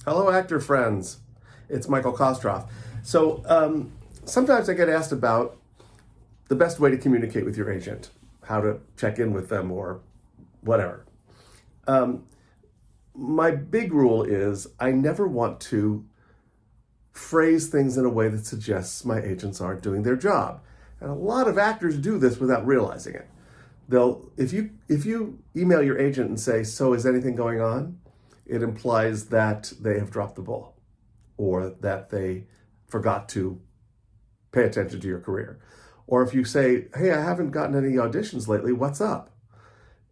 Hello, actor friends. It's Michael Kostroff. So sometimes I get asked about the best way to communicate with your agent, how to check in with them or whatever. My big rule is I never want to phrase things in a way that suggests my agents aren't doing their job. And a lot of actors do this without realizing it. If you email your agent and say, "So is anything going on?" it implies that they have dropped the ball or that they forgot to pay attention to your career. Or if you say, "Hey, I haven't gotten any auditions lately, what's up?"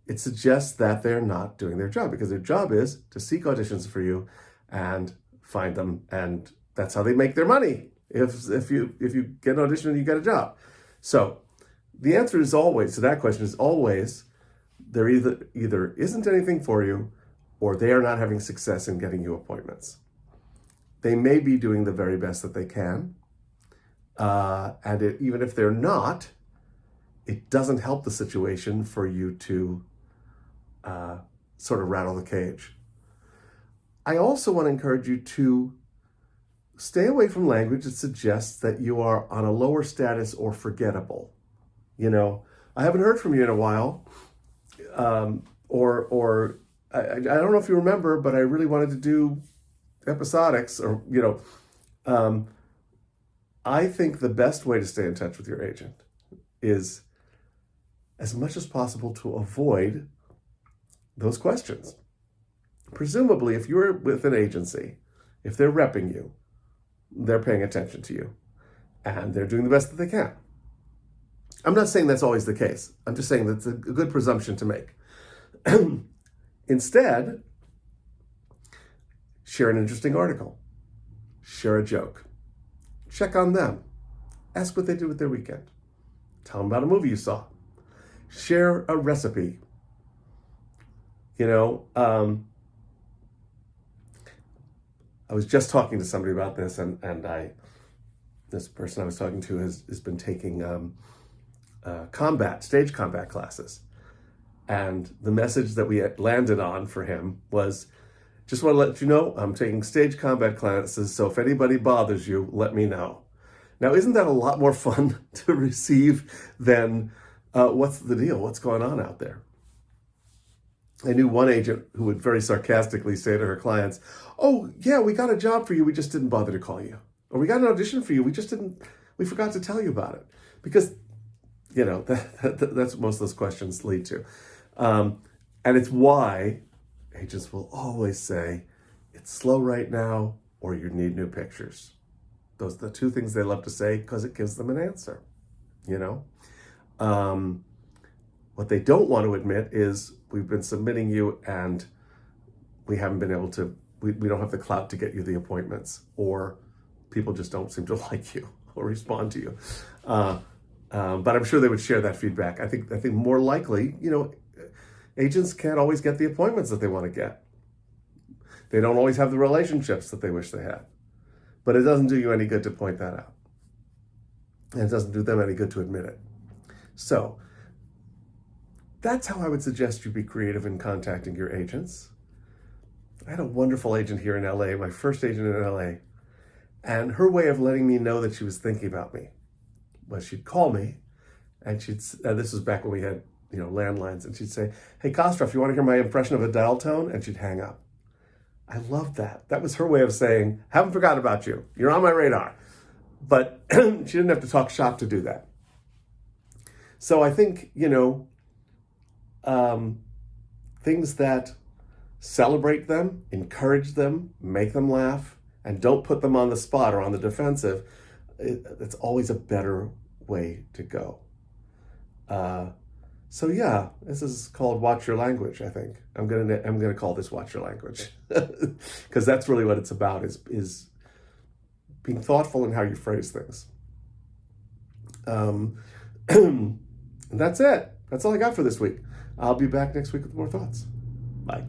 it suggests that they're not doing their job, because their job is to seek auditions for you and find them, and that's how they make their money. If you get an audition and you get a job. So the answer is always, to that question, is always, there either isn't anything for you or they are not having success in getting you appointments. They may be doing the very best that they can. Even if they're not, it doesn't help the situation for you to sort of rattle the cage. I also want to encourage you to stay away from language that suggests that you are on a lower status or forgettable. You know, I haven't heard from you in a while, or I don't know if you remember, but I really wanted to do episodics, or, I think the best way to stay in touch with your agent is, as much as possible, to avoid those questions. Presumably, if you're with an agency, if they're repping you, they're paying attention to you and they're doing the best that they can. I'm not saying that's always the case. I'm just saying that's a good presumption to make. Instead, share an interesting article, share a joke, check on them, ask what they did with their weekend, tell them about a movie you saw, share a recipe. I was just talking to somebody about this, and this person I was talking to has been taking stage combat classes. And the message that we had landed on for him was, "Just want to let you know, I'm taking stage combat classes, so if anybody bothers you, let me know." Now, isn't that a lot more fun to receive than, what's the deal? What's going on out there? I knew one agent who would very sarcastically say to her clients, "Oh, yeah, we got a job for you, we just didn't bother to call you. Or we got an audition for you, we forgot to tell you about it." Because, that's what most of those questions lead to. And it's why agents will always say, "It's slow right now," or "You need new pictures." Those are the two things they love to say, because it gives them an answer, What they don't want to admit is, "We've been submitting you and we haven't been able to, we don't have the clout to get you the appointments," or "People just don't seem to like you or respond to you." But I'm sure they would share that feedback. I think more likely, agents can't always get the appointments that they want to get. They don't always have the relationships that they wish they had. But it doesn't do you any good to point that out. And it doesn't do them any good to admit it. So that's how I would suggest you be creative in contacting your agents. I had a wonderful agent here in LA, my first agent in LA, and her way of letting me know that she was thinking about me was she'd call me, and this was back when we had, landlines, and she'd say, "Hey, Kostroff, you want to hear my impression of a dial tone?" And she'd hang up. I loved that. That was her way of saying, "Haven't forgotten about you. You're on my radar." But she didn't have to talk shop to do that. So I think, things that celebrate them, encourage them, make them laugh, and don't put them on the spot or on the defensive, it's always a better way to go. So yeah, this is called Watch Your Language, I think. I'm gonna call this Watch Your Language, because that's really what it's about, is being thoughtful in how you phrase things. And that's it. That's all I got for this week. I'll be back next week with more thoughts. Bye.